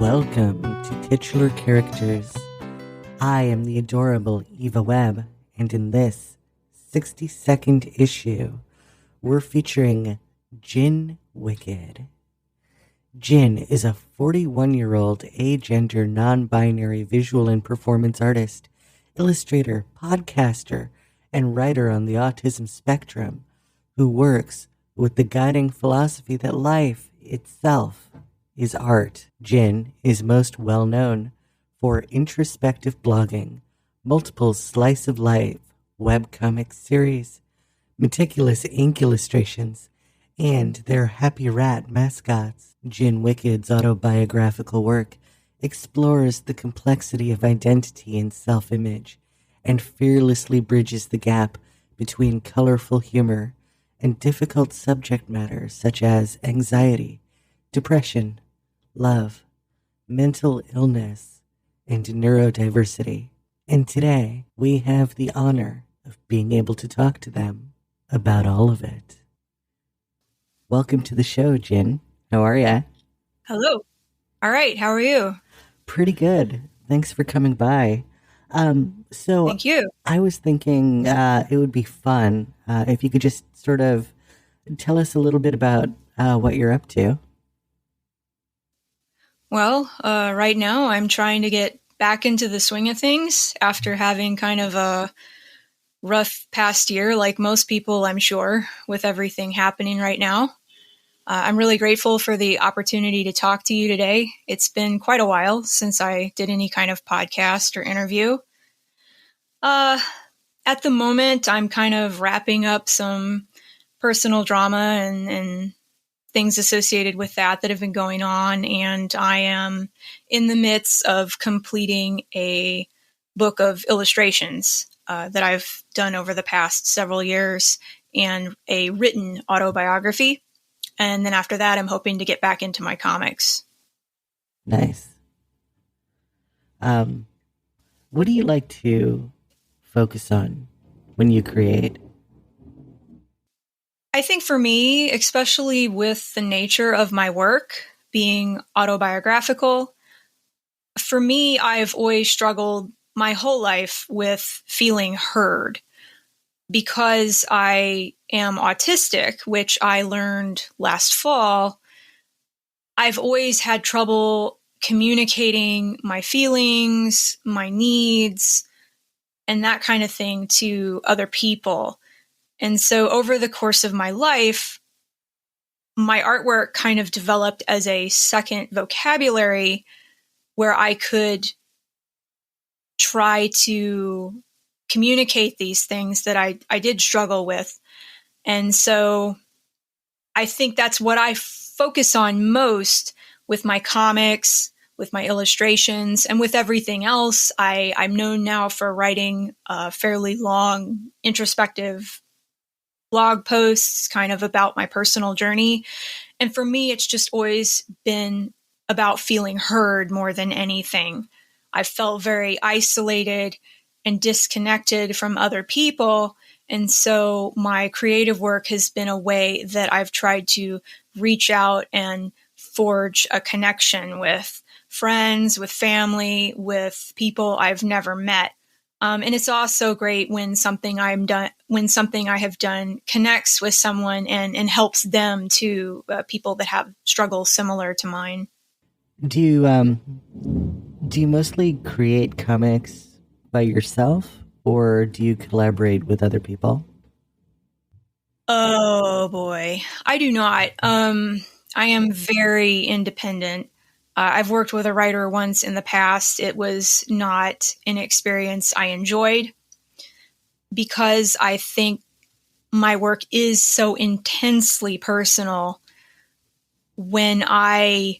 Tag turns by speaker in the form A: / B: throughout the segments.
A: Welcome to Titular Characters. I am the adorable Eva Webb, and in this 60-second issue, we're featuring Jin Wicked. Jin is a 41-year-old agender non-binary visual and performance artist, illustrator, podcaster, and writer on the autism spectrum who works with the guiding philosophy that life itself is art. Jin is most well known for introspective blogging, multiple slice of life webcomic series, meticulous ink illustrations, and their happy rat mascots. Jin Wicked's autobiographical work explores the complexity of identity and self-image and fearlessly bridges the gap between colorful humor and difficult subject matters such as anxiety, depression, love, mental illness, and neurodiversity. And today, we have the honor of being able to talk to them about all of it. Welcome to the show, Jin. How are ya?
B: Hello. All right. How are you?
A: Pretty good. Thanks for coming by.
B: Thank you.
A: I was thinking it would be fun if you could just sort of tell us a little bit about what you're up to.
B: Well, right now I'm trying to get back into the swing of things after having kind of a rough past year, like most people, I'm sure, with everything happening right now. I'm really grateful for the opportunity to talk to you today. It's been quite a while since I did any kind of podcast or interview. At the moment, I'm kind of wrapping up some personal drama and things associated with that have been going on. And I am in the midst of completing a book of illustrations that I've done over the past several years and a written autobiography. And then after that, I'm hoping to get back into my comics.
A: Nice. What do you like to focus on when you create?
B: I think for me, especially with the nature of my work being autobiographical, for me, I've always struggled my whole life with feeling heard. Because I am autistic, which I learned last fall, I've always had trouble communicating my feelings, my needs, and that kind of thing to other people. And so over the course of my life, my artwork kind of developed as a second vocabulary where I could try to communicate these things that I did struggle with. And so I think that's what I focus on most with my comics, with my illustrations, and with everything else. I'm known now for writing fairly long introspective blog posts kind of about my personal journey. And for me, it's just always been about feeling heard more than anything. I felt very isolated and disconnected from other people. And so my creative work has been a way that I've tried to reach out and forge a connection with friends, with family, with people I've never met. And it's also great when something I have done connects with someone and helps them to people that have struggles similar to mine.
A: Do you mostly create comics by yourself, or do you collaborate with other people?
B: Oh boy, I do not. I am very independent. I've worked with a writer once in the past. It was not an experience I enjoyed because I think my work is so intensely personal. When I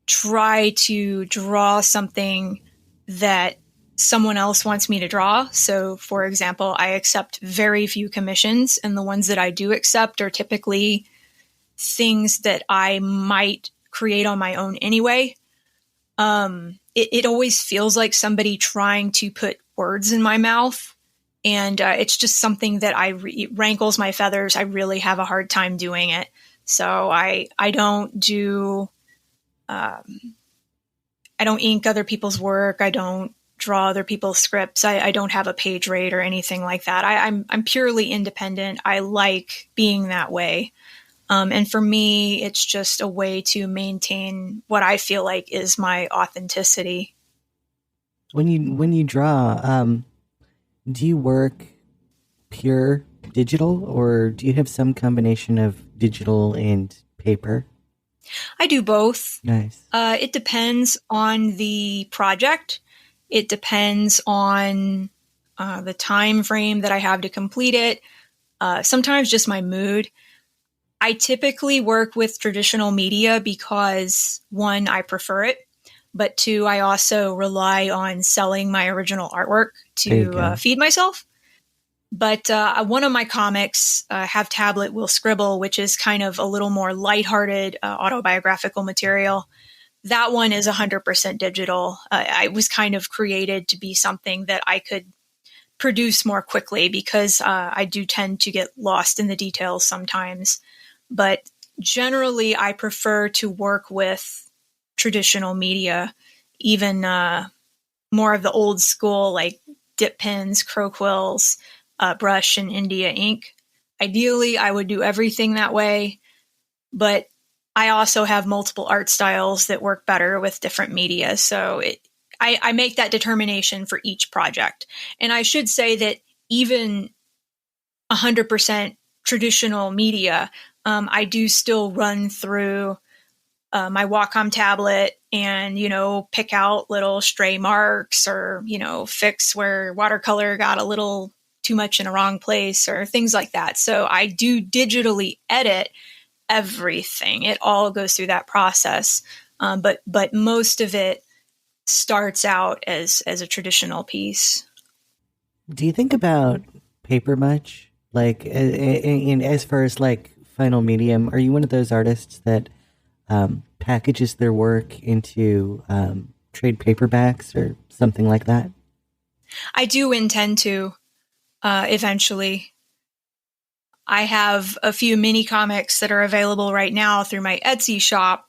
B: try to draw something that someone else wants me to draw. So, for example, I accept very few commissions, and the ones that I do accept are typically things that I might create on my own anyway. It always feels like somebody trying to put words in my mouth, and it's just something that it rankles my feathers. I really have a hard time doing it. So I don't do don't ink other people's work. I don't draw other people's scripts. I don't have a page rate or anything like that. I'm purely independent. I like being that way. And for me, it's just a way to maintain what I feel like is my authenticity.
A: When you draw, do you work pure digital, or do you have some combination of digital and paper?
B: I do both.
A: Nice.
B: It depends on the project. It depends on the time frame that I have to complete it. Sometimes just my mood. I typically work with traditional media because, one, I prefer it, but two, I also rely on selling my original artwork to feed myself. But one of my comics, Have Tablet, Will Scribble, which is kind of a little more lighthearted autobiographical material. That one is 100% digital. I was kind of created to be something that I could produce more quickly because I do tend to get lost in the details sometimes. But generally, I prefer to work with traditional media, even more of the old school, like dip pens, crow quills, brush, and India ink. Ideally, I would do everything that way, but I also have multiple art styles that work better with different media. So I make that determination for each project. And I should say that even 100% traditional media, I do still run through my Wacom tablet and, pick out little stray marks or, fix where watercolor got a little too much in a wrong place or things like that. So I do digitally edit everything. It all goes through that process. But most of it starts out as a traditional piece.
A: Do you think about paper much? Like, in as far as like final medium, are you one of those artists that packages their work into trade paperbacks or something like that?
B: I do intend to eventually. I have a few mini comics that are available right now through my Etsy shop,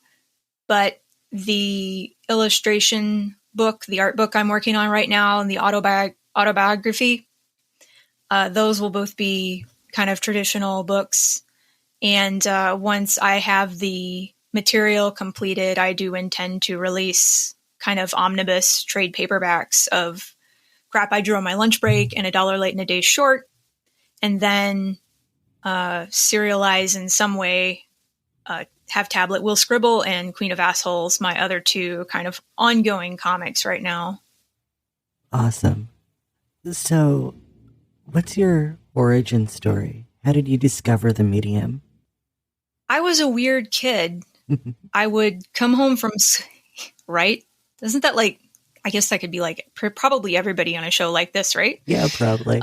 B: but the illustration book, the art book I'm working on right now, and the autobiography, those will both be kind of traditional books. And once I have the material completed, I do intend to release kind of omnibus trade paperbacks of crap I drew on my lunch break and $1 late and a day short, and then serialize in some way Have Tablet, Will Scribble, and Queen of Assholes, my other two kind of ongoing comics right now.
A: Awesome. So, what's your origin story? How did you discover the medium?
B: I was a weird kid. I would come home from, right? Isn't that like, I guess that could be like probably everybody on a show like this, right?
A: Yeah, probably.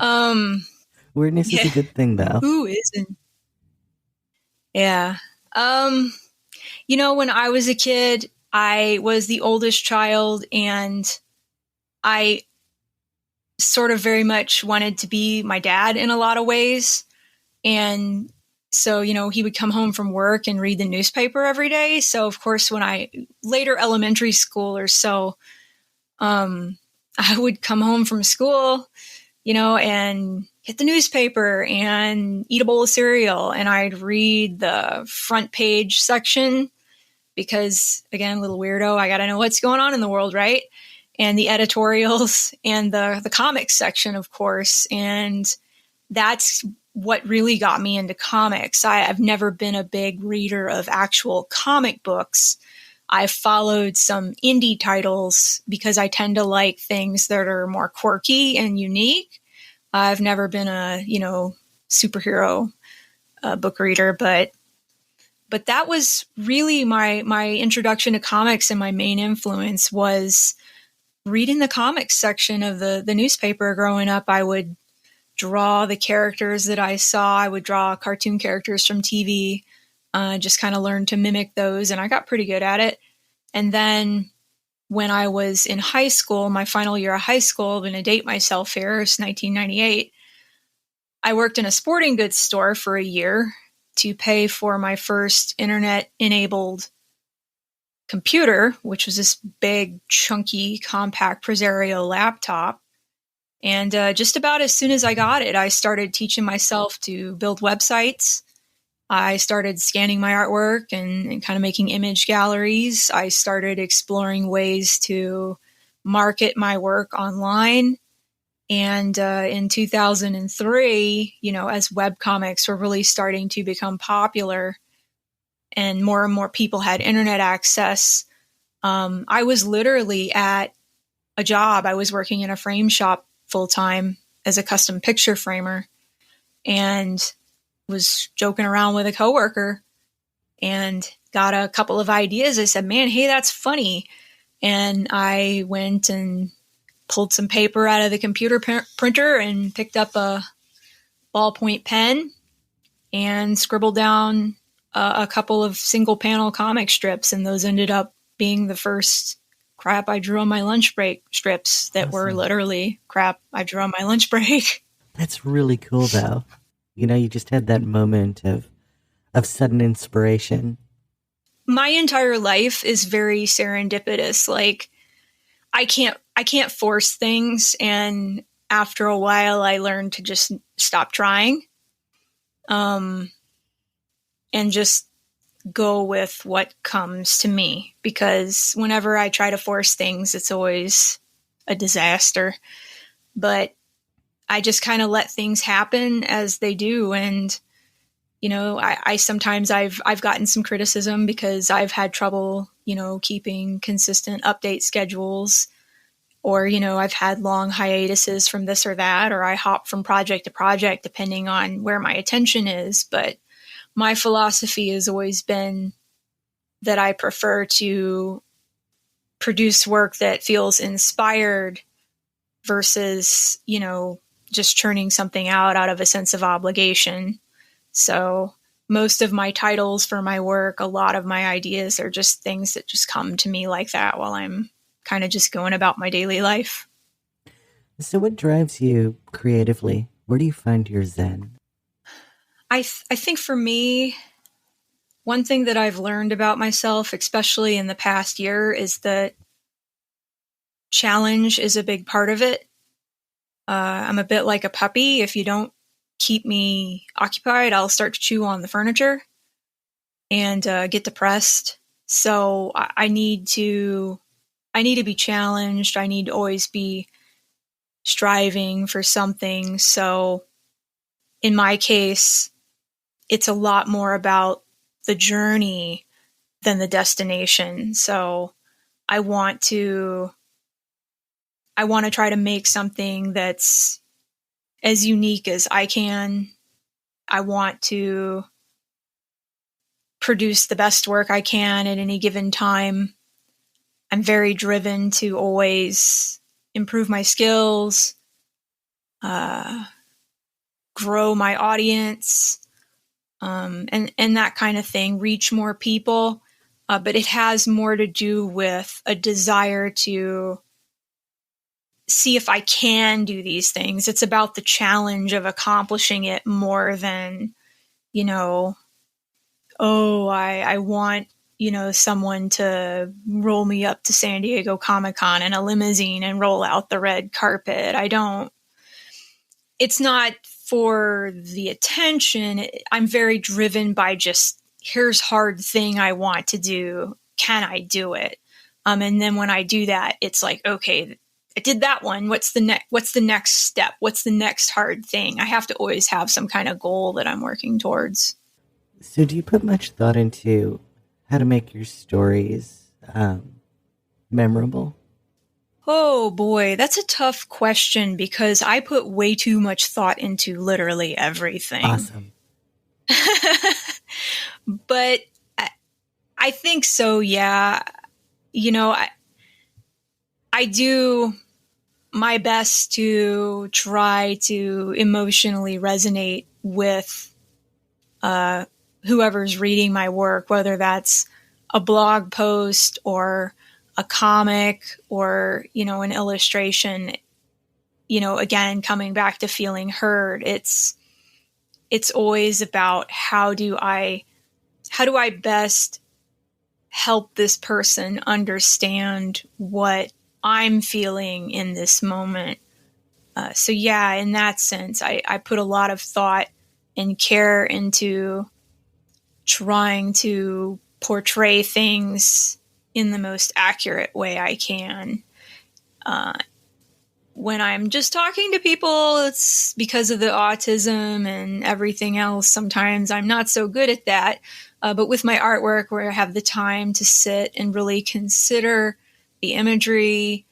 A: Weirdness is a good thing, though.
B: Who isn't? Yeah. When I was a kid, I was the oldest child, and I sort of very much wanted to be my dad in a lot of ways. And so, he would come home from work and read the newspaper every day. So, of course, when later elementary school or so, I would come home from school, and get the newspaper and eat a bowl of cereal. And I'd read the front page section because, again, little weirdo, I got to know what's going on in the world, right? And the editorials and the comics section, of course. And that's what really got me into comics. I've never been a big reader of actual comic books. I've followed some indie titles because I tend to like things that are more quirky and unique. I've never been a, superhero book reader, but that was really my introduction to comics, and my main influence was reading the comics section of the newspaper. Growing up, I would draw the characters that I saw. I would draw cartoon characters from TV, just kind of learned to mimic those, and I got pretty good at it. And then when I was in high school, my final year of high school, I'm going to date myself here, it's 1998, I worked in a sporting goods store for a year to pay for my first internet-enabled computer, which was this big, chunky, compact Presario laptop. And just about as soon as I got it, I started teaching myself to build websites. I started scanning my artwork and kind of making image galleries. I started exploring ways to market my work online. And in 2003, as webcomics were really starting to become popular and more people had internet access, I was literally at a job. I was working in a frame shop full time as a custom picture framer and was joking around with a coworker and got a couple of ideas. I said, man, hey, that's funny. And I went and pulled some paper out of the computer printer and picked up a ballpoint pen and scribbled down a couple of single panel comic strips. And those ended up being the first crap I drew on my lunch break strips that were literally crap I drew on my lunch break.
A: That's really cool, though. You just had that moment of sudden inspiration.
B: My entire life is very serendipitous. Like, I can't force things, and after a while I learned to just stop trying. And just go with what comes to me, because whenever I try to force things, it's always a disaster. But I just kind of let things happen as they do. And, I sometimes I've gotten some criticism because I've had trouble, keeping consistent update schedules, or, I've had long hiatuses from this or that, or I hop from project to project depending on where my attention is. But my philosophy has always been that I prefer to produce work that feels inspired versus, just churning something out of a sense of obligation. So most of my titles for my work, a lot of my ideas are just things that just come to me like that while I'm kind of just going about my daily life.
A: So what drives you creatively? Where do you find your zen?
B: I think for me, one thing that I've learned about myself, especially in the past year, is that challenge is a big part of it. I'm a bit like a puppy. If you don't keep me occupied, I'll start to chew on the furniture and get depressed. So I need to be challenged. I need to always be striving for something. So in my case, it's a lot more about the journey than the destination. So I want to try to make something that's as unique as I can. I want to produce the best work I can at any given time. I'm very driven to always improve my skills, grow my audience, and that kind of thing, reach more people. But it has more to do with a desire to see if I can do these things. It's about the challenge of accomplishing it more than, I want, someone to roll me up to San Diego Comic-Con in a limousine and roll out the red carpet. It's not for the attention. I'm very driven by just, here's hard thing I want to do. Can I do it? And then when I do that, it's like, okay, I did that one. What's the next step? What's the next hard thing? I have to always have some kind of goal that I'm working towards.
A: So do you put much thought into how to make your stories memorable?
B: Oh boy, that's a tough question because I put way too much thought into literally everything.
A: Awesome.
B: But I think so, yeah. I do my best to try to emotionally resonate with whoever's reading my work, whether that's a blog post or a comic or, an illustration. Again, coming back to feeling heard, it's always about how do I best help this person understand what I'm feeling in this moment. So yeah, in that sense, I put a lot of thought and care into trying to portray things in the most accurate way I can. When I'm just talking to people, it's because of the autism and everything else. Sometimes I'm not so good at that. But with my artwork, where I have the time to sit and really consider the imagery,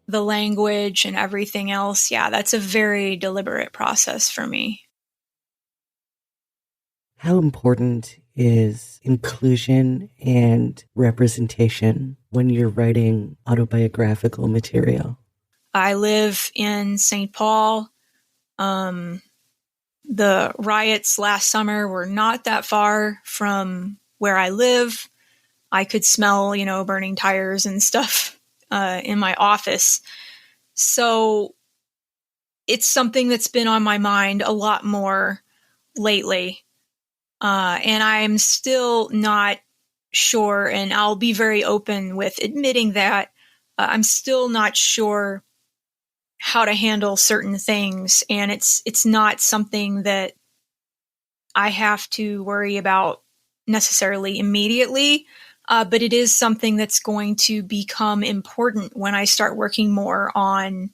B: the language, and everything else, yeah, that's a very deliberate process for me.
A: How important is inclusion and representation when you're writing autobiographical material?
B: I live in St. Paul. The riots last summer were not that far from where I live. I could smell, burning tires and stuff in my office. So it's something that's been on my mind a lot more lately. And I'm still not sure, and I'll be very open with admitting that I'm still not sure how to handle certain things. And it's not something that I have to worry about necessarily immediately. But it is something that's going to become important when I start working more on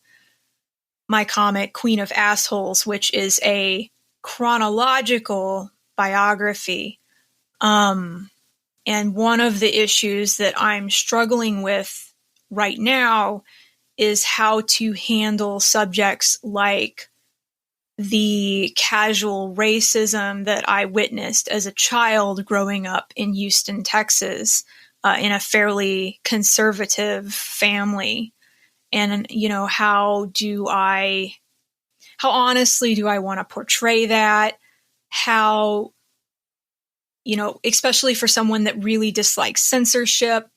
B: my comic, Queen of Assholes, which is a chronological biography. And one of the issues that I'm struggling with right now is how to handle subjects like the casual racism that I witnessed as a child growing up in Houston, Texas, in a fairly conservative family. And, how honestly do I want to portray that? How, especially for someone that really dislikes censorship,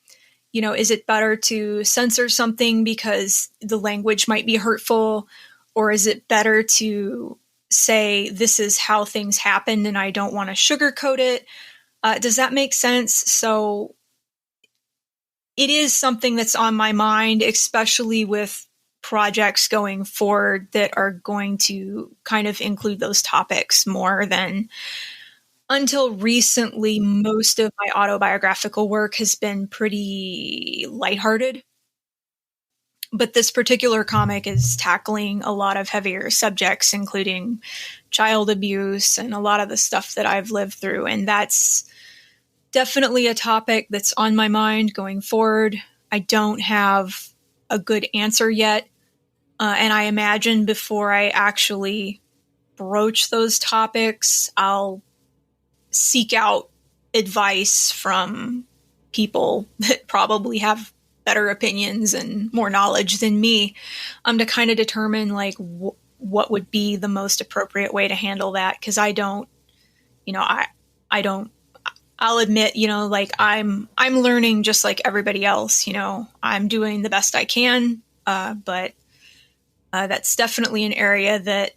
B: is it better to censor something because the language might be hurtful? Or is it better to say, this is how things happened and I don't want to sugarcoat it? Does that make sense? So it is something that's on my mind, especially with projects going forward that are going to kind of include those topics more than until recently. Most of my autobiographical work has been pretty lighthearted. But this particular comic is tackling a lot of heavier subjects, including child abuse and a lot of the stuff that I've lived through. And that's definitely a topic that's on my mind going forward. I don't have a good answer yet. And I imagine before I actually broach those topics, I'll seek out advice from people that probably have better opinions and more knowledge than me, to kind of determine like what would be the most appropriate way to handle that. Cause I don't, I'll admit, like I'm learning just like everybody else, I'm doing the best I can. But that's definitely an area that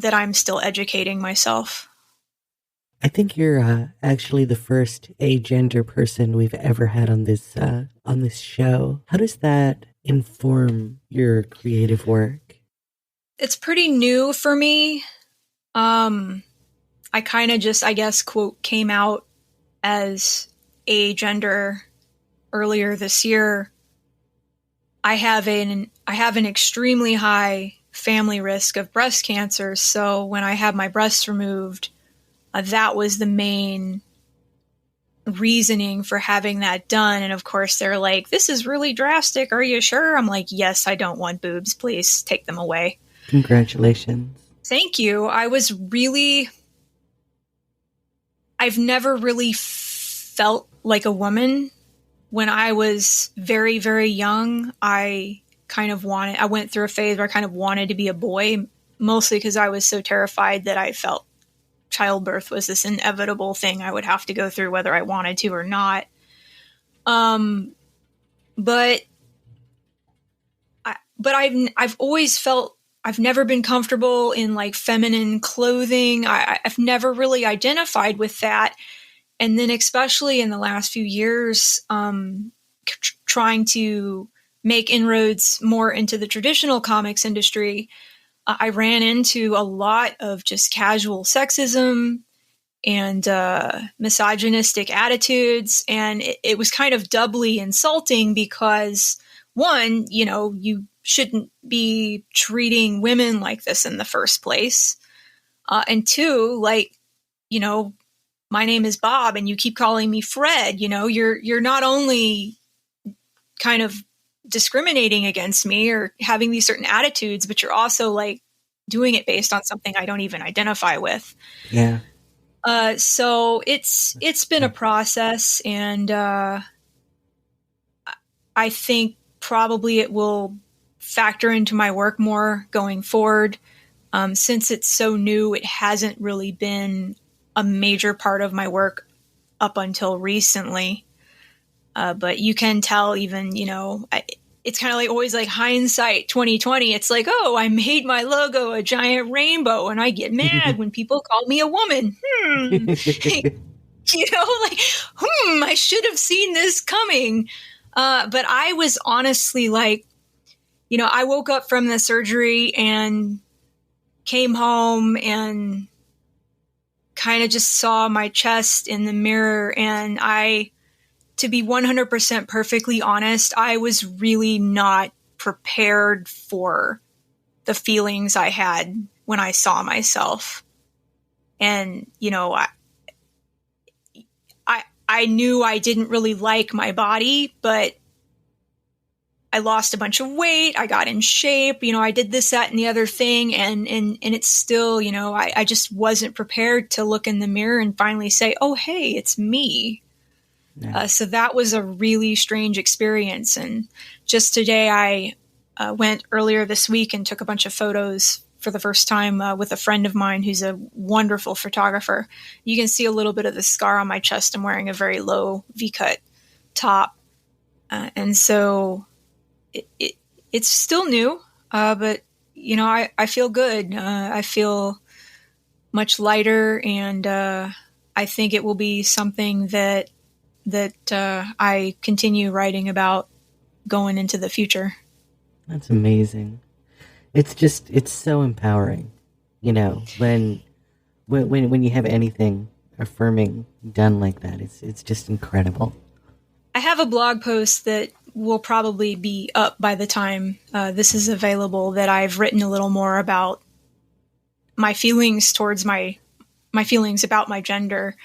B: I'm still educating myself.
A: I think you're actually the first agender person we've ever had on this show. How does that inform your creative work?
B: It's pretty new for me. I kind of just, I guess, quote, came out as agender earlier this year. I have an extremely high family risk of breast cancer, so when I had my breasts removed, that was the main reasoning for having that done. And of course, they're like, this is really drastic. Are you sure? I'm like, yes, I don't want boobs. Please take them away.
A: Congratulations.
B: Thank you. I've never really felt like a woman. When I was very, very young, I went through a phase where I kind of wanted to be a boy, mostly because I was so terrified that I felt childbirth was this inevitable thing I would have to go through whether I wanted to or not. But I've always felt I've never been comfortable in like feminine clothing. I've never really identified with that. And then especially in the last few years, trying to make inroads more into the traditional comics industry, I ran into a lot of just casual sexism and misogynistic attitudes. And it was kind of doubly insulting because, one, you shouldn't be treating women like this in the first place. And two, like, my name is Bob and you keep calling me Fred, you're not only kind of discriminating against me or having these certain attitudes, but you're also like doing it based on something I don't even identify with.
A: Yeah.
B: So it's been a process, and I think probably it will factor into my work more going forward. Since it's so new, it hasn't really been a major part of my work up until recently. But you can tell even, it's kind of like always like hindsight 2020. It's like, oh, I made my logo a giant rainbow and I get mad when people call me a woman. I should have seen this coming. But I was honestly like, I woke up from the surgery and came home and kind of just saw my chest in the mirror. And to be 100% perfectly honest, I was really not prepared for the feelings I had when I saw myself. And, I knew I didn't really like my body, but I lost a bunch of weight. I got in shape. I did this, that, and the other thing. And it's still, I just wasn't prepared to look in the mirror and finally say, oh, hey, it's me. No. So that was a really strange experience. And just today, I went earlier this week and took a bunch of photos for the first time with a friend of mine who's a wonderful photographer. You can see a little bit of the scar on my chest. I'm wearing a very low V-cut top. And so it's still new, but, I feel good. I feel much lighter, and I think it will be something that I continue writing about going into the future.
A: That's amazing. It's so empowering, when you have anything affirming done like that. It's just incredible.
B: I have a blog post that will probably be up by the time this is available, that I've written a little more about my feelings towards my feelings about my gender.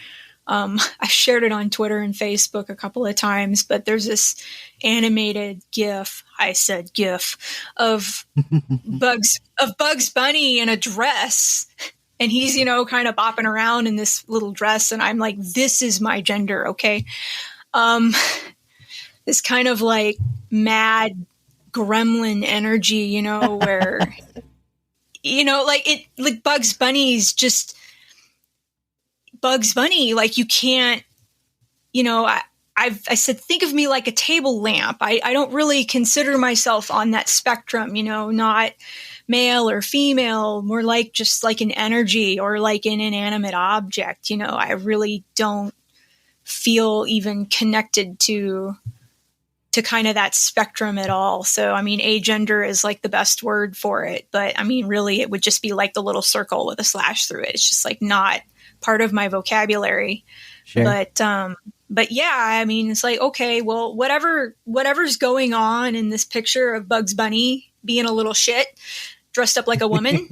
B: I shared it on Twitter and Facebook a couple of times, but there's this animated GIF. I said GIF of Bugs Bunny in a dress, and he's kind of bopping around in this little dress, and I'm like, this is my gender, okay? This kind of like mad gremlin energy, where like Bugs Bunny's just Bugs Bunny. Like, you can't, I said, think of me like a table lamp. I don't really consider myself on that spectrum, not male or female, more like just like an energy or like an inanimate object. I really don't feel even connected to kind of that spectrum at all. So, agender is like the best word for it. But really it would just be like the little circle with a slash through it. It's just like not part of my vocabulary.
A: Sure.
B: But yeah, it's like, okay, well, whatever's going on in this picture of Bugs Bunny being a little shit, dressed up like a woman,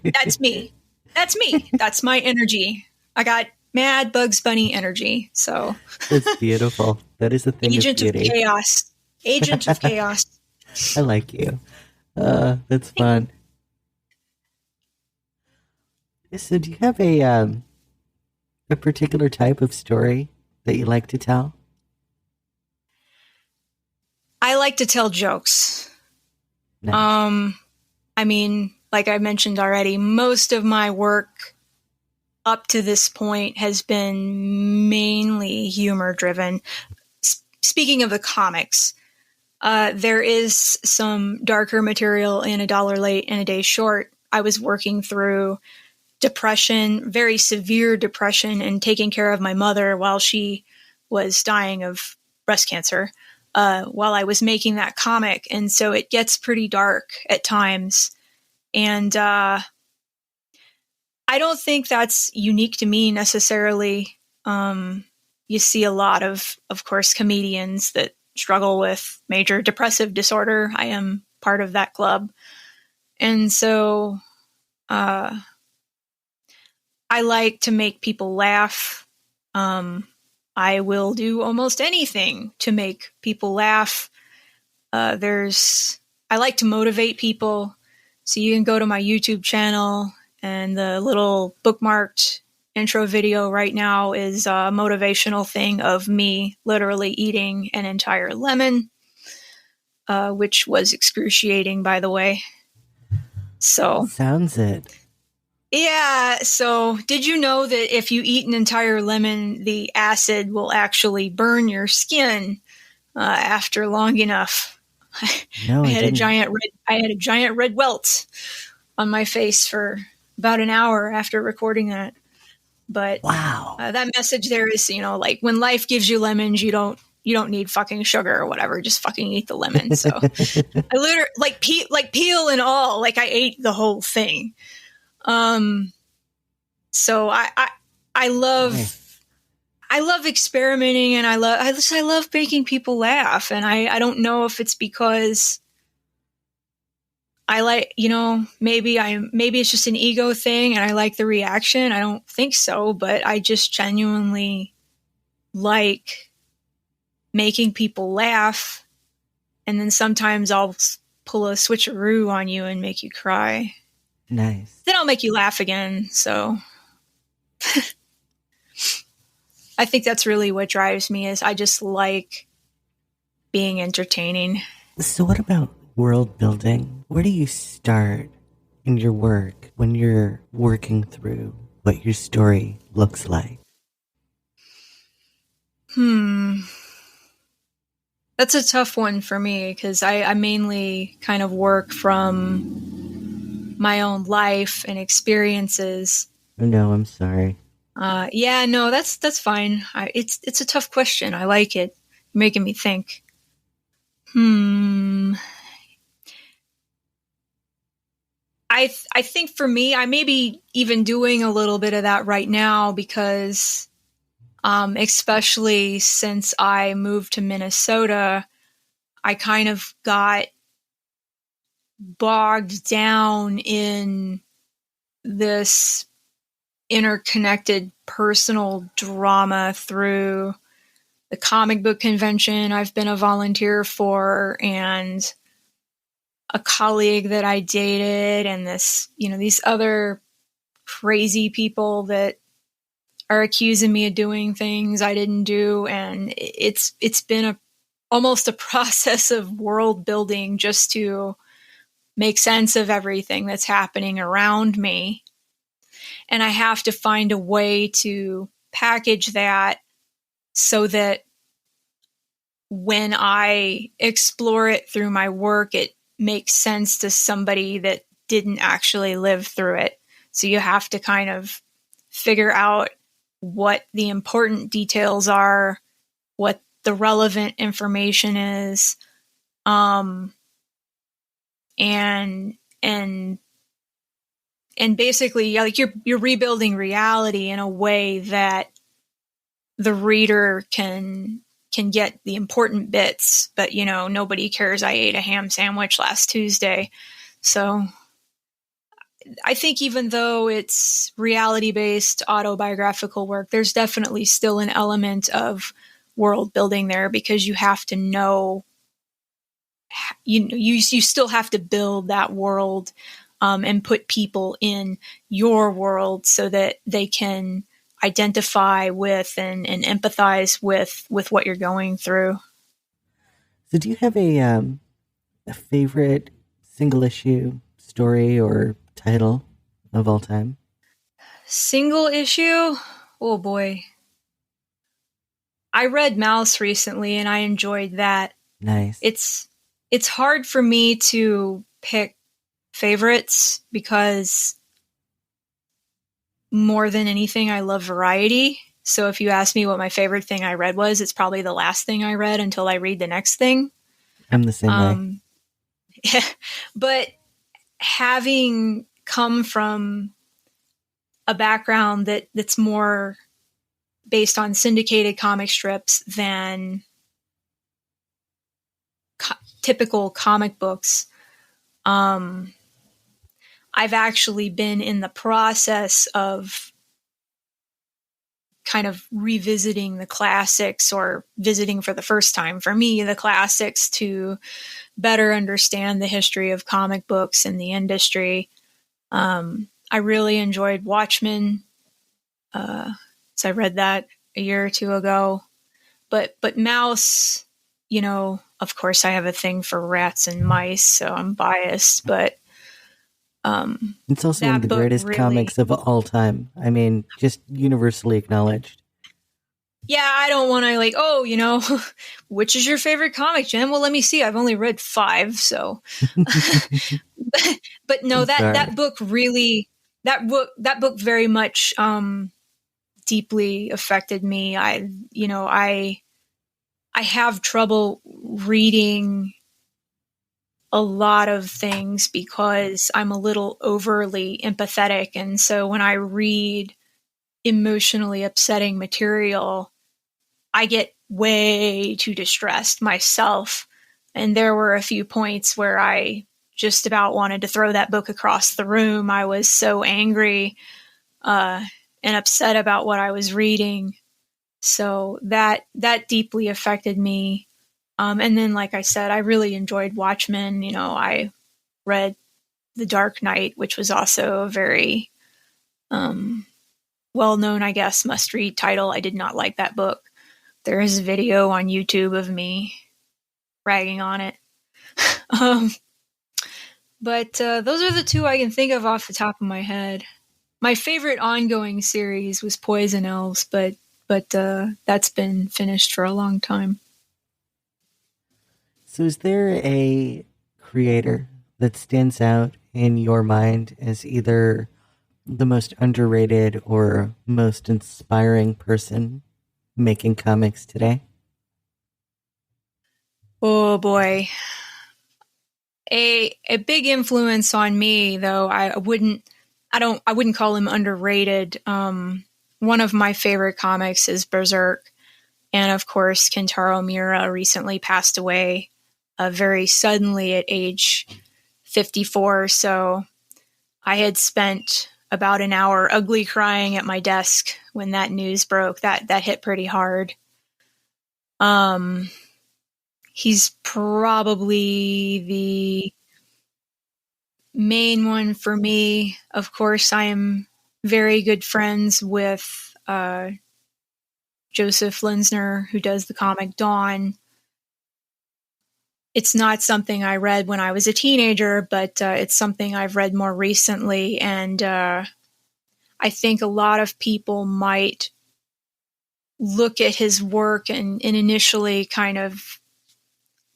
B: that's me. That's me. That's my energy. I got mad Bugs Bunny energy. So
A: that's beautiful. That is the thing.
B: Agent of chaos. Agent of chaos.
A: I like you. That's fun. So, do you have a particular type of story that you like to tell?
B: I like to tell jokes.
A: Nice.
B: Like I mentioned already, most of my work up to this point has been mainly humor driven. Speaking of the comics, there is some darker material in A Dollar Late and A Day Short. I was working through depression, very severe depression, and taking care of my mother while she was dying of breast cancer, while I was making that comic. And so it gets pretty dark at times. And I don't think that's unique to me necessarily. You see a lot of course, comedians that struggle with major depressive disorder. I am part of that club. And so I like to make people laugh. I will do almost anything to make people laugh. I like to motivate people. So you can go to my YouTube channel, and the little bookmarked intro video right now is a motivational thing of me literally eating an entire lemon, which was excruciating, by the way. So
A: sounds it.
B: Yeah. So did you know that if you eat an entire lemon, the acid will actually burn your skin after long enough?
A: No,
B: I had a giant red welt on my face for about an hour after recording that. But
A: wow,
B: that message there is, like when life gives you lemons, you don't need fucking sugar or whatever. Just fucking eat the lemon. So I literally like peel and all, like I ate the whole thing. So I love experimenting, and I love making people laugh. And I don't know if it's because I like, maybe it's just an ego thing and I like the reaction. I don't think so, but I just genuinely like making people laugh. And then sometimes I'll pull a switcheroo on you and make you cry.
A: Nice.
B: Then I'll make you laugh again. So I think that's really what drives me, is I just like being entertaining.
A: So what about world building? Where do you start in your work when you're working through what your story looks like?
B: That's a tough one for me, because I mainly kind of work from my own life and experiences.
A: Oh, no, I'm sorry.
B: Yeah, no, that's fine. It's a tough question. I like it. You're making me think. I think for me, I may be even doing a little bit of that right now, because especially since I moved to Minnesota, I kind of got bogged down in this interconnected personal drama through the comic book convention I've been a volunteer for, and a colleague that I dated, and these other crazy people that are accusing me of doing things I didn't do. And it's been almost a process of world building just to make sense of everything that's happening around me. And I have to find a way to package that so that when I explore it through my work, it makes sense to somebody that didn't actually live through it. So you have to kind of figure out what the important details are, what the relevant information is, and basically, like, you're rebuilding reality in a way that the reader can get the important bits, but nobody cares I ate a ham sandwich last Tuesday. So I think even though it's reality-based autobiographical work, there's definitely still an element of world building there, because you have to know, you still have to build that world, and put people in your world so that they can identify with and empathize with what you're going through.
A: So do you have a favorite single issue story or title of all time?
B: Single issue? Oh boy. I read Mouse recently and I enjoyed that.
A: Nice.
B: It's hard for me to pick favorites, because more than anything, I love variety. So if you ask me what my favorite thing I read was, it's probably the last thing I read until I read the next thing.
A: I'm the same way.
B: Yeah, but having come from a background that's more based on syndicated comic strips than typical comic books, I've actually been in the process of kind of revisiting the classics, or visiting for the first time for me the classics, to better understand the history of comic books and the industry. I really enjoyed Watchmen. So I read that a year or two ago. But Mouse, of course I have a thing for rats and mice, so I'm biased, but
A: it's also one of the greatest comics of all time. I mean, just universally acknowledged.
B: Yeah, I don't want to which is your favorite comic, Jen? Well, let me see. I've only read 5, so. but no, that book really, that book very much deeply affected me. I have trouble reading a lot of things because I'm a little overly empathetic, and so when I read emotionally upsetting material, I get way too distressed myself. And there were a few points where I just about wanted to throw that book across the room. I was so angry and upset about what I was reading. So that deeply affected me. And then, like I said, I really enjoyed Watchmen. I read The Dark Knight, which was also a very well-known, I guess, must-read title. I did not like that book. There is a video on YouTube of me ragging on it. But those are the two I can think of off the top of my head. My favorite ongoing series was Poison Elves, but that's been finished for a long time.
A: So is there a creator that stands out in your mind as either the most underrated or most inspiring person making comics today?
B: Oh boy. A big influence on me, though, I wouldn't call him underrated. One of my favorite comics is Berserk. And of course, Kentaro Miura recently passed away very suddenly at age 54. So I had spent about an hour ugly crying at my desk when that news broke. That hit pretty hard. He's probably the main one for me. Of course, I am very good friends with Joseph Linsner, who does the comic Dawn. It's not something I read when I was a teenager, but it's something I've read more recently. And I think a lot of people might look at his work and initially kind of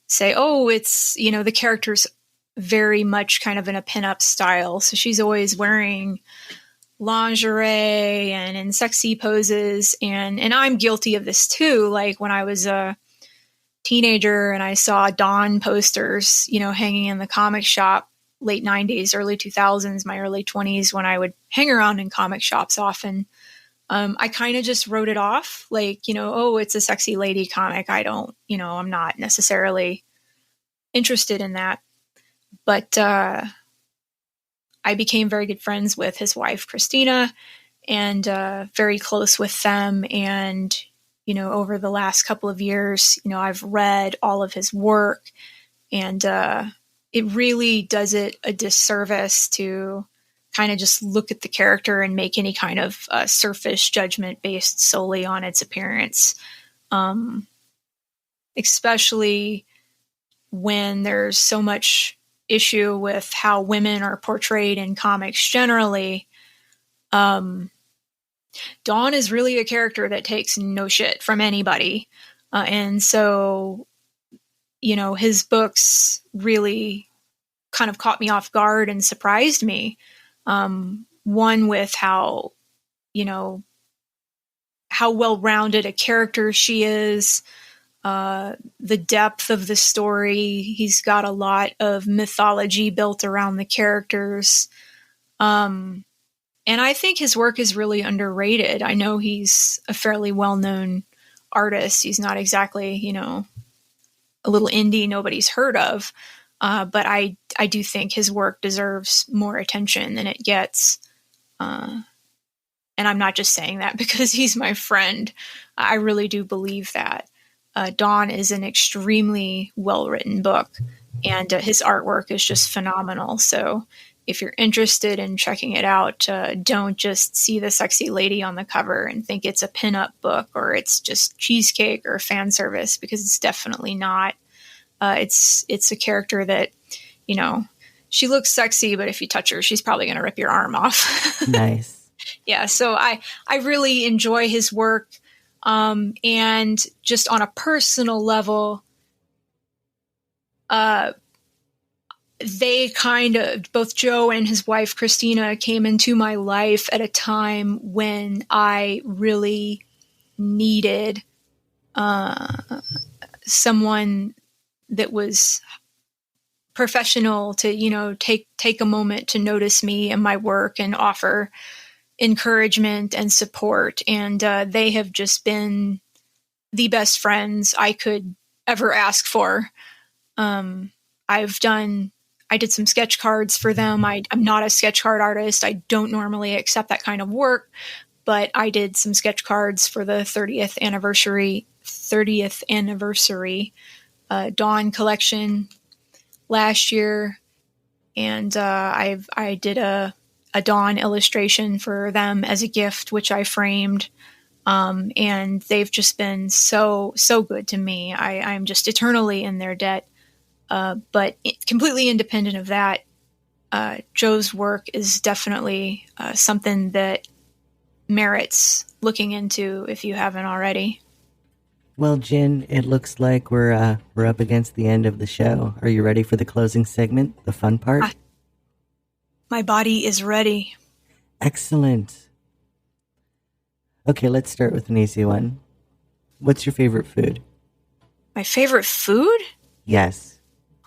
B: say, oh, it's, the character's very much kind of in a pinup style. So she's always wearing lingerie and in sexy poses. And I'm guilty of this too. Like when I was a teenager and I saw Dawn posters, hanging in the comic shop, late 90s, early 2000s, my early 20s, when I would hang around in comic shops often. I kind of just wrote it off. Like, oh, it's a sexy lady comic. I don't, I'm not necessarily interested in that. But I became very good friends with his wife, Christina, and very close with them. And, over the last couple of years, I've read all of his work, and it really does it a disservice to kind of just look at the character and make any kind of surface judgment based solely on its appearance. Especially when there's so much issue with how women are portrayed in comics generally. Dawn is really a character that takes no shit from anybody. And so, his books really kind of caught me off guard and surprised me. One with how you know, how well-rounded a character she is, the depth of the story. He's got a lot of mythology built around the characters. And I think his work is really underrated. I know he's a fairly well-known artist. He's not exactly, you know, a little indie nobody's heard of. But I do think his work deserves more attention than it gets. And I'm not just saying that because he's my friend. I really do believe that. Dawn is an extremely well-written book, and his artwork is just phenomenal. So if you're interested in checking it out, don't just see the sexy lady on the cover and think it's a pinup book or it's just cheesecake or fan service, because it's definitely not. It's a character that, you know, she looks sexy, but if you touch her, she's probably going to rip your arm off.
A: Nice.
B: Yeah. So I really enjoy his work. And just on a personal level, they kind of, both Joe and his wife, Christina, came into my life at a time when I really needed, someone that was professional to, you know, take a moment to notice me and my work and offer encouragement and support. And they have just been the best friends I could ever ask for. I did some sketch cards for them. I'm not a sketch card artist. I don't normally accept that kind of work, but I did some sketch cards for the 30th anniversary Dawn collection last year. And I did a Dawn illustration for them as a gift, which I framed. And they've just been so good to me. I'm just eternally in their debt. But completely independent of that, Joe's work is definitely something that merits looking into if you haven't already.
A: Well, Jin, it looks like we're up against the end of the show. Are you ready for the closing segment, the fun part?
B: My body is ready.
A: Excellent. Okay, let's start with an easy one. What's your favorite food?
B: My favorite food?
A: Yes.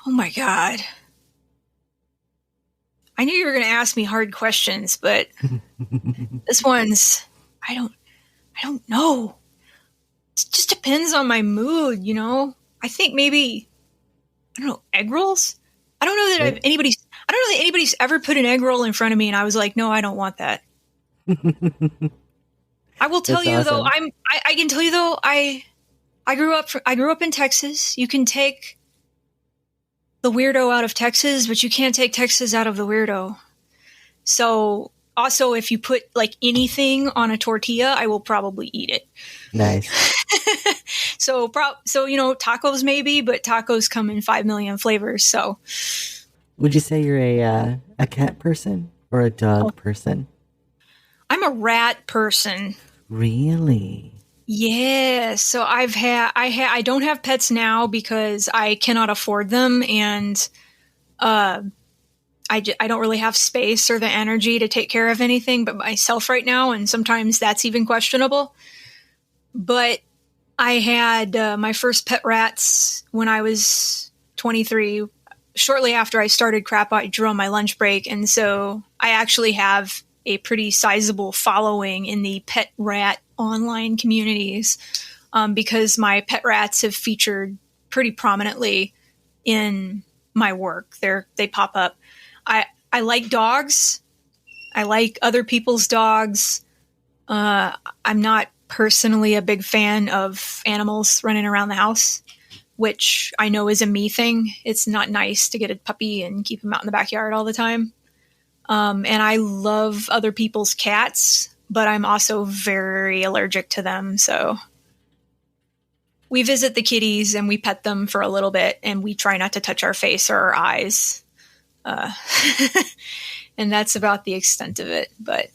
B: Oh my God. I knew you were going to ask me hard questions, but this one's, I don't know. It just depends on my mood, you know? I think maybe, I don't know, egg rolls? I don't know that anybody's ever put an egg roll in front of me and I was like, no, I don't want that. I will tell you though, I can tell you though, I grew up in Texas. You can take the weirdo out of Texas, but you can't take Texas out of the weirdo. So also, if you put like anything on a tortilla, I will probably eat it.
A: Nice.
B: So you know, tacos maybe, but tacos come in 5 million flavors. So,
A: would you say you're a cat person or a dog person?
B: I'm a rat person.
A: Really?
B: Yeah. So I don't have pets now because I cannot afford them, and I don't really have space or the energy to take care of anything but myself right now, and sometimes that's even questionable. But I had my first pet rats when I was 23, shortly after I started Crap I Drew on my lunch break, and so I actually have a pretty sizable following in the pet rat online communities, because my pet rats have featured pretty prominently in my work. They pop up. I like dogs. I like other people's dogs. I'm not personally a big fan of animals running around the house, which I know is a me thing. It's not nice to get a puppy and keep him out in the backyard all the time. And I love other people's cats, but I'm also very allergic to them. So we visit the kitties and we pet them for a little bit, and we try not to touch our face or our eyes. And that's about the extent of it. But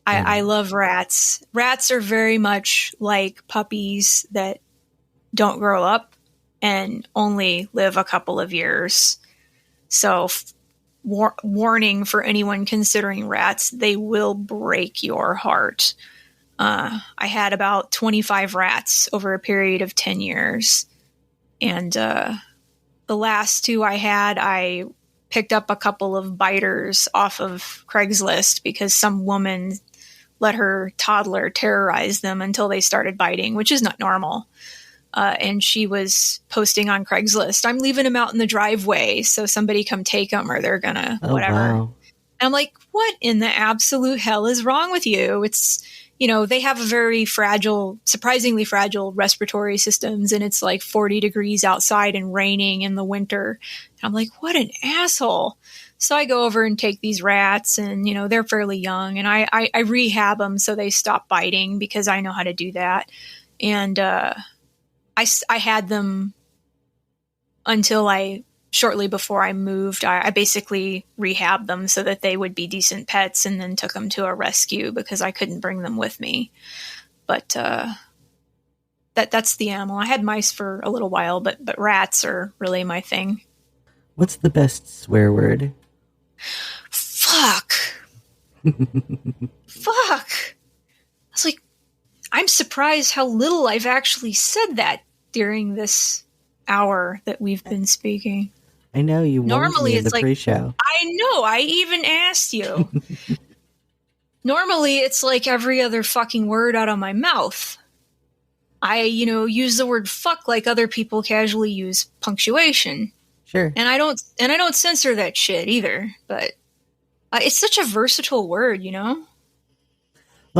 B: I love rats. Rats are very much like puppies that don't grow up and only live a couple of years. So warning for anyone considering rats, they will break your heart. I had about 25 rats over a period of 10 years. And the last two I had, I picked up a couple of biters off of Craigslist because some woman let her toddler terrorize them until they started biting, which is not normal. And she was posting on Craigslist, I'm leaving them out in the driveway, so somebody come take them or they're gonna whatever.
A: Wow.
B: And I'm like, what in the absolute hell is wrong with you? It's, they have a very fragile, surprisingly fragile respiratory systems, and it's like 40 degrees outside and raining in the winter. And I'm like, what an asshole. So I go over and take these rats, and, they're fairly young, and I rehab them so they stop biting because I know how to do that. And I had them until shortly before I moved, I basically rehabbed them so that they would be decent pets, and then took them to a rescue because I couldn't bring them with me. But that's the animal. I had mice for a little while, but rats are really my thing.
A: What's the best swear word?
B: Fuck. Fuck. I was like, I'm surprised how little I've actually said that during this hour that we've been speaking.
A: I know you warned me in the
B: like,
A: pre-show.
B: I know. I even asked you. Normally, it's like every other fucking word out of my mouth. I, use the word fuck like other people casually use punctuation.
A: Sure.
B: And I don't censor that shit either. But it's such a versatile word,
A: Well,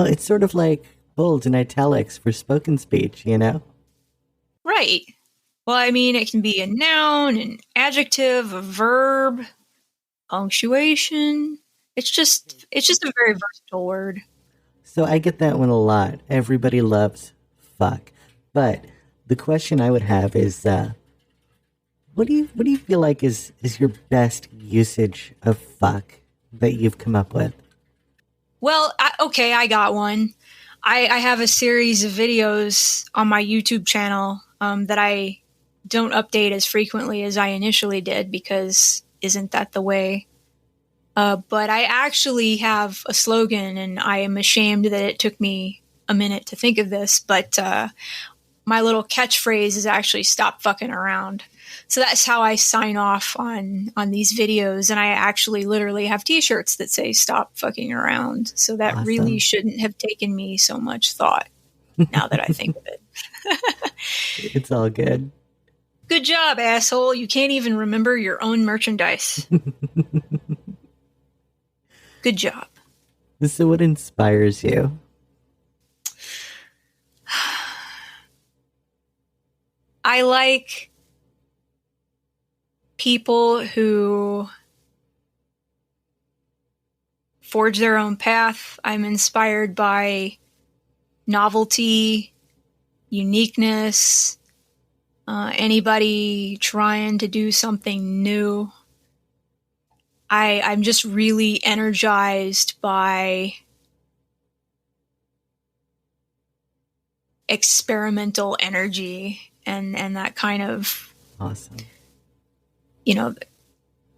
A: it's sort of like bold and italics for spoken speech,
B: Right. Well, I mean, it can be a noun, an adjective, a verb, punctuation. It's just a very versatile word.
A: So I get that one a lot. Everybody loves fuck. But the question I would have is, what do you feel like is your best usage of fuck that you've come up with?
B: Well, I got one. I have a series of videos on my YouTube channel that I don't update as frequently as I initially did because isn't that the way? But I actually have a slogan, and I am ashamed that it took me a minute to think of this, but my little catchphrase is actually stop fucking around. So that's how I sign off on these videos, and I actually literally have t-shirts that say stop fucking around. So that
A: Awesome.
B: Really shouldn't have taken me so much thought now that I think of it.
A: It's all good.
B: Good job, asshole. You can't even remember your own merchandise. Good job.
A: So what inspires you?
B: I like people who forge their own path. I'm inspired by novelty, uniqueness, anybody trying to do something new. I'm just really energized by experimental energy and that kind of
A: Awesome.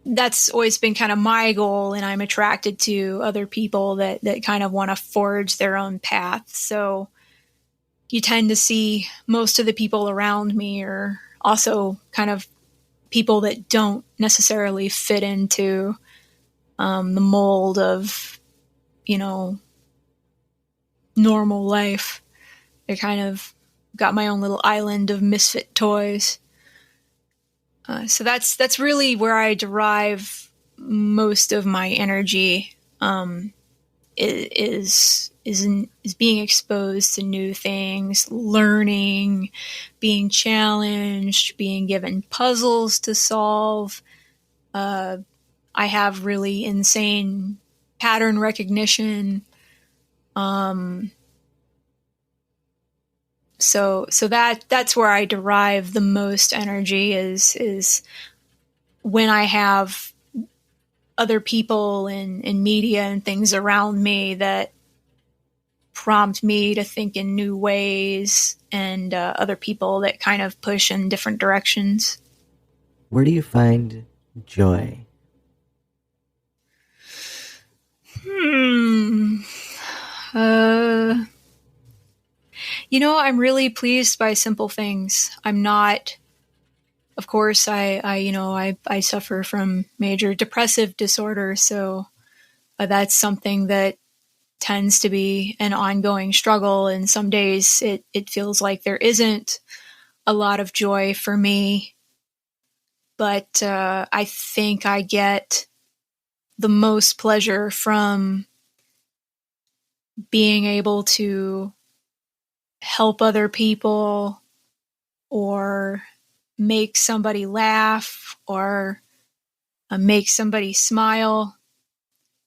B: That's always been kind of my goal, and I'm attracted to other people that kind of want to forge their own path. So you tend to see most of the people around me are also kind of people that don't necessarily fit into the mold of, normal life. I kind of got my own little island of misfit toys. So that's really where I derive most of my energy. Is being exposed to new things, learning, being challenged, being given puzzles to solve. I have really insane pattern recognition. So that's where I derive the most energy is when I have other people and media and things around me that prompt me to think in new ways, and other people that kind of push in different directions.
A: Where do you find joy?
B: Hmm. Uh, I'm really pleased by simple things. I'm not, of course, I suffer from major depressive disorder, so that's something that tends to be an ongoing struggle. And some days it feels like there isn't a lot of joy for me. But I think I get the most pleasure from being able to help other people or make somebody laugh or make somebody smile.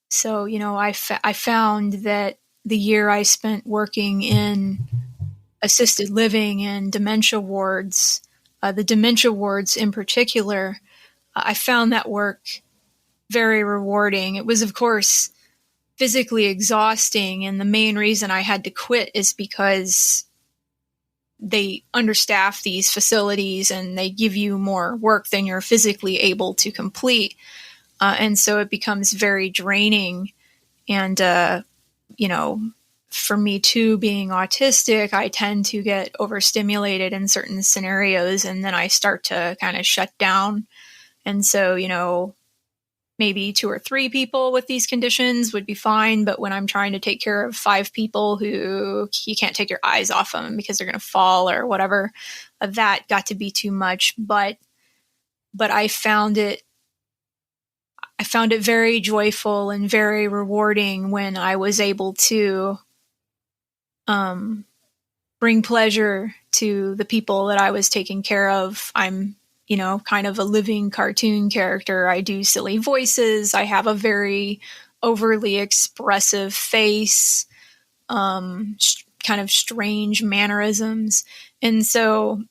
B: So, I found that the year I spent working in assisted living and dementia wards, the dementia wards in particular, I found that work very rewarding. It was, of course, physically exhausting, and the main reason I had to quit is because they understaff these facilities and they give you more work than you're physically able to complete. And so it becomes very draining. And, for me too, being autistic, I tend to get overstimulated in certain scenarios and then I start to kind of shut down. And so, maybe 2 or 3 people with these conditions would be fine. But when I'm trying to take care of 5 people who you can't take your eyes off them because they're going to fall or whatever, that got to be too much. But I found it very joyful and very rewarding when I was able to bring pleasure to the people that I was taking care of. I'm kind of a living cartoon character. I do silly voices. I have a very overly expressive face, kind of strange mannerisms. And so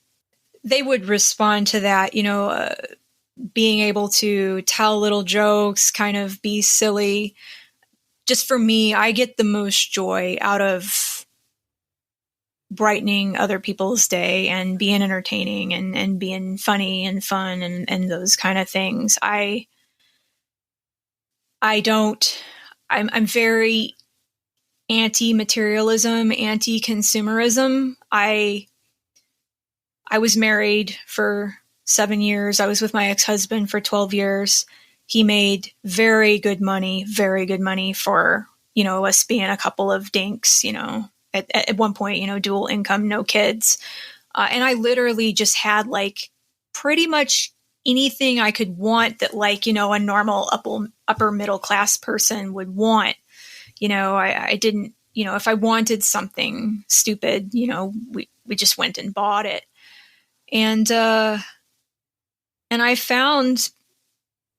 B: they would respond to that, being able to tell little jokes, kind of be silly. Just for me, I get the most joy out of brightening other people's day and being entertaining and being funny and fun and those kind of things. I'm very anti-materialism, anti-consumerism. I was married for 7 years. I was with my ex-husband for 12 years. He made very good money for, us being a couple of dinks, at one point, dual income, no kids. And I literally just had like pretty much anything I could want that a normal upper middle class person would want. I didn't, if I wanted something stupid, we just went and bought it. And I found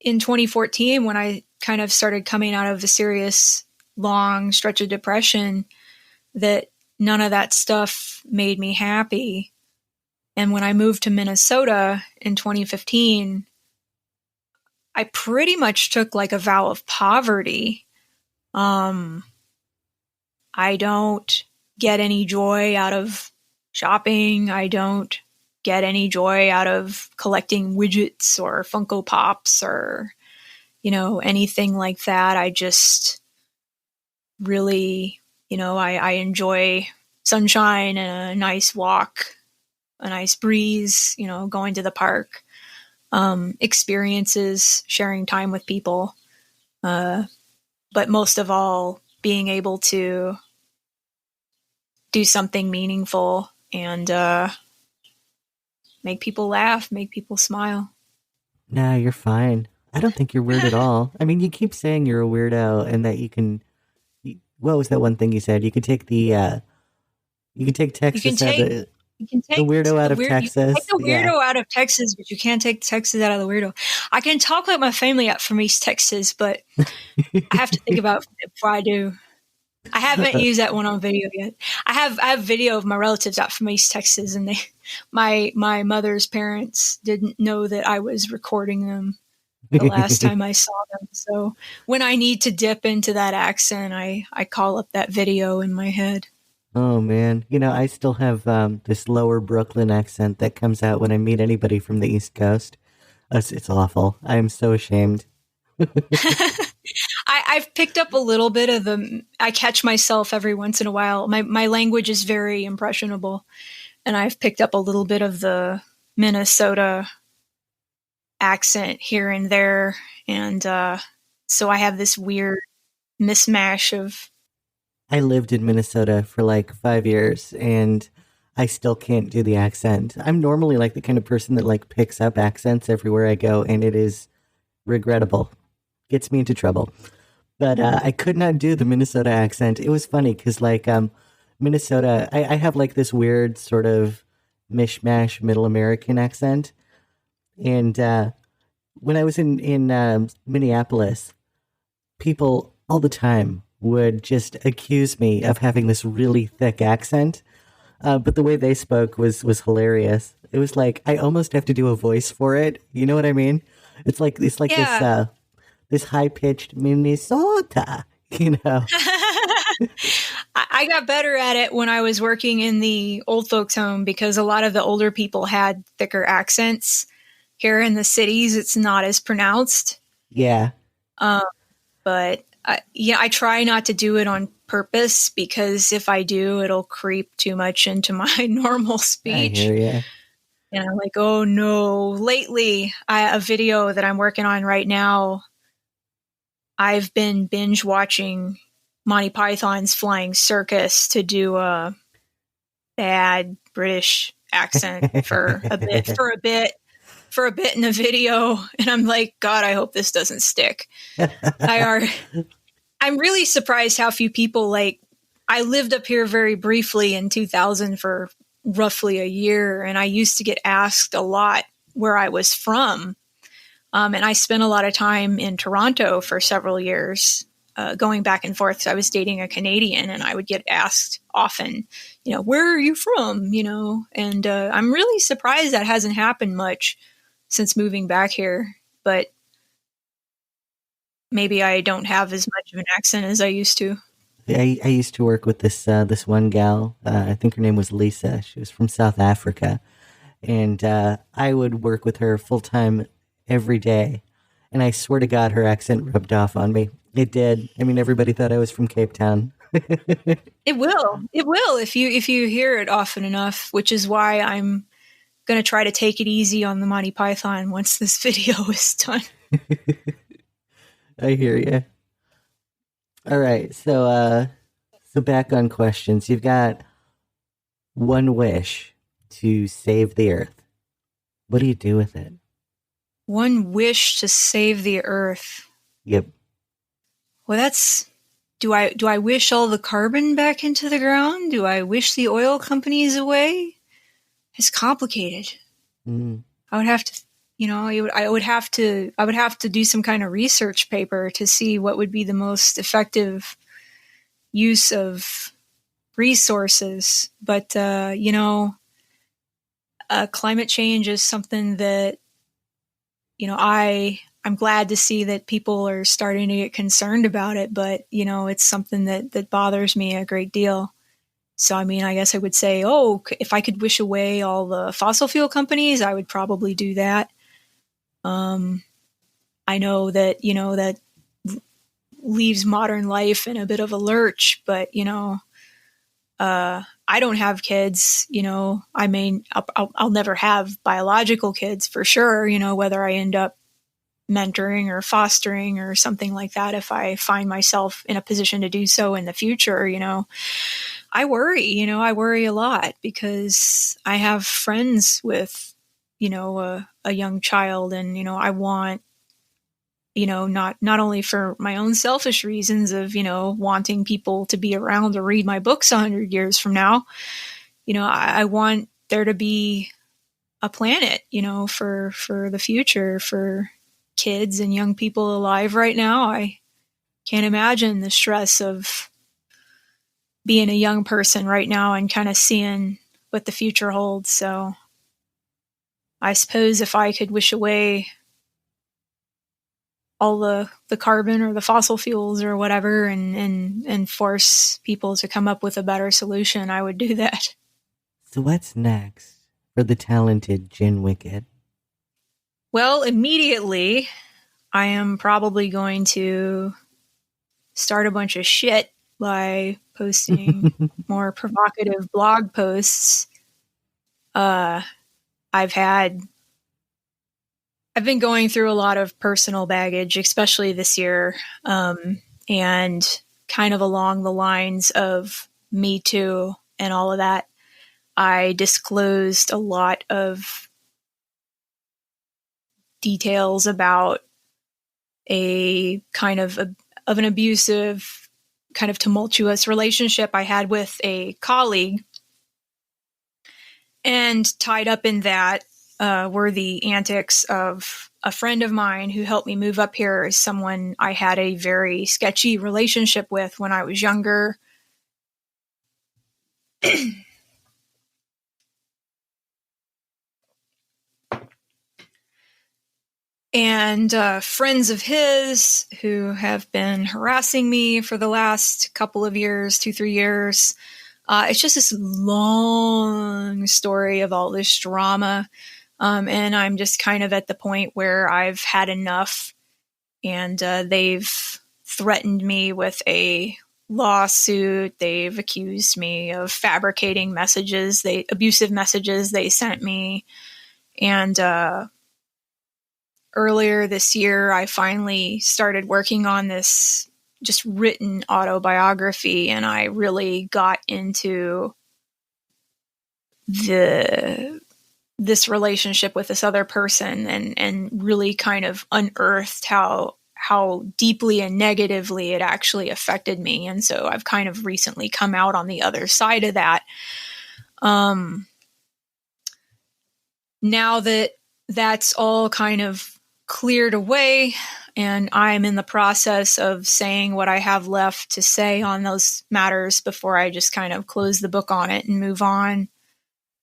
B: in 2014, when I kind of started coming out of a serious long stretch of depression, that none of that stuff made me happy. And when I moved to Minnesota in 2015, I pretty much took like a vow of poverty. I don't get any joy out of shopping. I don't get any joy out of collecting widgets or Funko Pops or, anything like that. I just really, I enjoy sunshine and a nice walk, a nice breeze, going to the park, experiences, sharing time with people. But most of all, being able to do something meaningful and make people laugh, make people smile.
A: No, you're fine. I don't think you're weird at all. I mean, you keep saying you're a weirdo and that you can... What was that one thing you said? You could take the... you can take Texas
B: You can take
A: the weirdo out of Texas. You can
B: take the weirdo out of Texas, but you can't take Texas out of the weirdo. I can talk like my family out from East Texas, but I have to think about it before I do. I haven't used that one on video yet. I have video of my relatives out from East Texas, and my mother's parents didn't know that I was recording them the last time I saw them. So when I need to dip into that accent, I call up that video in my head.
A: Oh, man. I still have this lower Brooklyn accent that comes out when I meet anybody from the East Coast. It's awful. I am so ashamed.
B: I've picked up a little bit of I catch myself every once in a while. My language is very impressionable, and I've picked up a little bit of the Minnesota accent here and there. And so I have this weird mismatch of.
A: I lived in Minnesota for like 5 years, and I still can't do the accent. I'm normally like the kind of person that like picks up accents everywhere I go, and it is regrettable. Gets me into trouble. But I could not do the Minnesota accent. It was funny because, like, Minnesota, I have like this weird sort of mishmash Middle American accent. And when I was in Minneapolis, people all the time would just accuse me of having this really thick accent. But the way they spoke was hilarious. It was like I almost have to do a voice for it. You know what I mean? It's like
B: Yeah.
A: this high-pitched Minnesota, you know.
B: I got better at it when I was working in the old folks home because a lot of the older people had thicker accents. Here in the cities, it's not as pronounced.
A: Yeah.
B: But I try not to do it on purpose because if I do, it'll creep too much into my normal
A: I
B: speech.
A: hear you.
B: And I'm like, oh no. Lately, a video that I'm working on right now, I've been binge watching Monty Python's Flying Circus to do a bad British accent for a bit in a video. And I'm like, God, I hope this doesn't stick. I'm really surprised how few people I lived up here very briefly in 2000 for roughly a year. And I used to get asked a lot where I was from. And I spent a lot of time in Toronto for several years, going back and forth. So I was dating a Canadian and I would get asked often, where are you from? And I'm really surprised that hasn't happened much since moving back here. But maybe I don't have as much of an accent as I used to.
A: I used to work with this one gal. I think her name was Lisa. She was from South Africa. And I would work with her full time every day. And I swear to God, her accent rubbed off on me. It did. I mean, everybody thought I was from Cape Town.
B: It will if you hear it often enough, which is why I'm going to try to take it easy on the Monty Python once this video is done.
A: I hear you. All right. So back on questions. You've got one wish to save the earth. What do you do with it?
B: One wish to save the earth.
A: Yep.
B: Well, do I wish all the carbon back into the ground? Do I wish the oil companies away? It's complicated.
A: Mm.
B: I would have to, I would have to do some kind of research paper to see what would be the most effective use of resources. But, climate change is something that, I'm glad to see that people are starting to get concerned about it, but, it's something that bothers me a great deal. So, I mean, I guess I would say, if I could wish away all the fossil fuel companies, I would probably do that. I know that, that leaves modern life in a bit of a lurch, but, I don't have kids, I'll never have biological kids for sure, whether I end up mentoring or fostering or something like that. If I find myself in a position to do so in the future, I worry a lot because I have friends with, a young child and, I want, not only for my own selfish reasons of, wanting people to be around to read my books 100 years from now, I want there to be a planet, for the future, for kids and young people alive right now. I can't imagine the stress of being a young person right now and kind of seeing what the future holds. So I suppose if I could wish away all the carbon or the fossil fuels or whatever and force people to come up with a better solution, I would do that.
A: So what's next for the talented Jin Wicked?
B: Well, immediately I am probably going to start a bunch of shit by posting more provocative blog posts. I've been going through a lot of personal baggage, especially this year, and kind of along the lines of Me Too and all of that. I disclosed a lot of details about a kind of an abusive, kind of tumultuous relationship I had with a colleague. And tied up in that were the antics of a friend of mine who helped me move up here, as someone I had a very sketchy relationship with when I was younger. And friends of his who have been harassing me for the last couple of years, 2-3 years. It's just this long story of all this drama. And I'm just kind of at the point where I've had enough. And they've threatened me with a lawsuit. They've accused me of fabricating abusive messages they sent me. And earlier this year, I finally started working on this just written autobiography, and I really got into this relationship with this other person and really kind of unearthed how deeply and negatively it actually affected me. And so I've kind of recently come out on the other side of that. Now that that's all kind of cleared away, and I'm in the process of saying what I have left to say on those matters before I just kind of close the book on it and move on.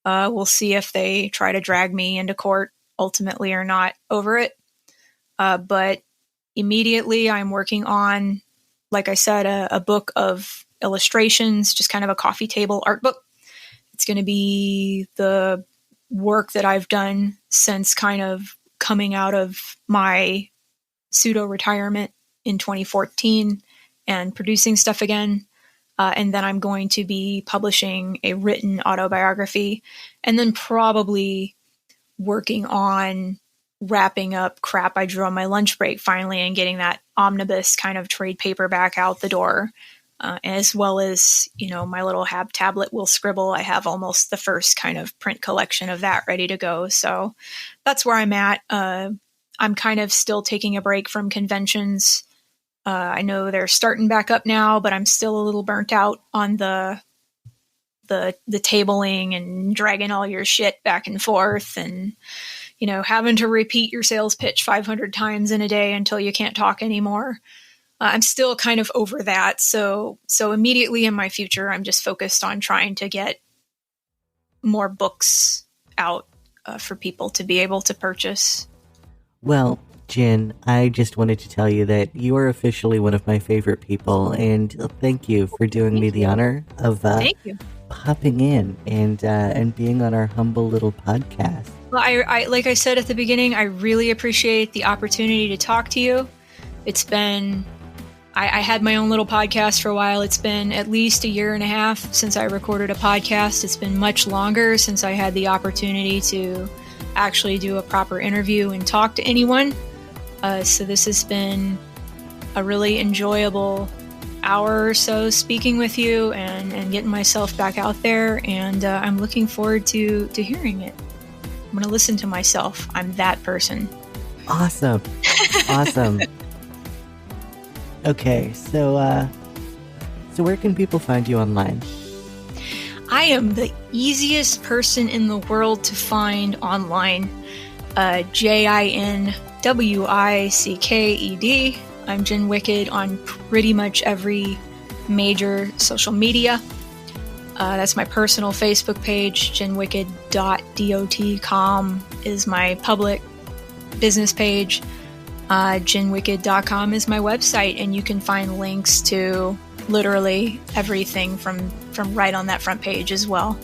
B: We'll see if they try to drag me into court ultimately or not over it. But immediately I'm working on, like I said, a book of illustrations, just kind of a coffee table art book. It's going to be the work that I've done since kind of coming out of my pseudo-retirement in 2014 and producing stuff again. And then I'm going to be publishing a written autobiography, and then probably working on wrapping up crap I drew on my lunch break finally and getting that omnibus kind of trade paperback out the door. As well as, my little Hab tablet will scribble. I have almost the first kind of print collection of that ready to go. So that's where I'm at. I'm kind of still taking a break from conventions. I know they're starting back up now, but I'm still a little burnt out on the tabling and dragging all your shit back and forth and, having to repeat your sales pitch 500 times in a day until you can't talk anymore. I'm still kind of over that. So immediately in my future, I'm just focused on trying to get more books out for people to be able to purchase.
A: Well, Jin, I just wanted to tell you that you are officially one of my favorite people, and thank you for doing me the honor of popping in and being on our humble little podcast.
B: Well, I like I said at the beginning, I really appreciate the opportunity to talk to you. It's been... I had my own little podcast for a while. It's been at least 1.5 years since I recorded a podcast. It's been much longer since I had the opportunity to actually do a proper interview and talk to anyone. So this has been a really enjoyable hour or so speaking with you and getting myself back out there. And I'm looking forward to hearing it. I'm going to listen to myself. I'm that person.
A: Awesome. Awesome. Okay, so where can people find you online?
B: I am the easiest person in the world to find online. JinWicked. I'm Jin Wicked on pretty much every major social media. That's my personal Facebook page. jinwicked.dot.com is my public business page. jinwicked.com is my website, and you can find links to literally everything from right on that front page as well.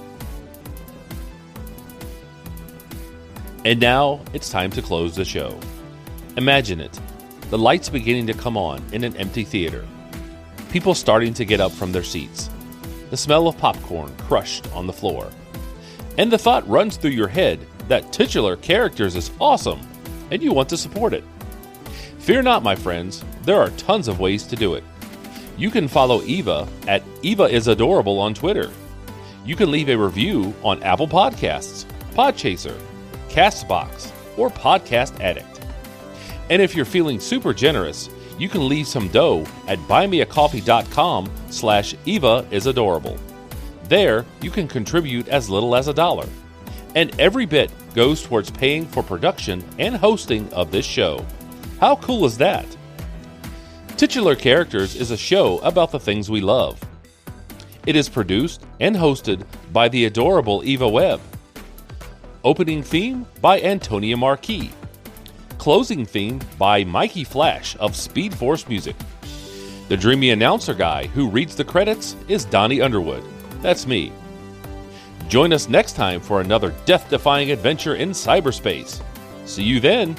C: And now it's time to close the show. Imagine it. The lights beginning to come on in an empty theater. people starting to get up from their seats, the smell of popcorn crushed on the floor, and the thought runs through your head that Titular Characters is awesome and you want to support it. Fear not, my friends, there are tons of ways to do it. You can follow Eva at EvaIsAdorable on Twitter. You can leave a review on Apple Podcasts, Podchaser, Castbox, or Podcast Addict. And if you're feeling super generous, you can leave some dough at buymeacoffee.com/EvaIsAdorable. There, you can contribute as little as $1. And every bit goes towards paying for production and hosting of this show. How cool is that? Titular Characters is a show about the things we love. It is produced and hosted by the adorable Eva Webb. Opening theme by Antonia Marquis. Closing theme by Mikey Flash of Speed Force Music. The dreamy announcer guy who reads the credits is Donnie Underwood. That's me. Join us next time for another death-defying adventure in cyberspace. See you then!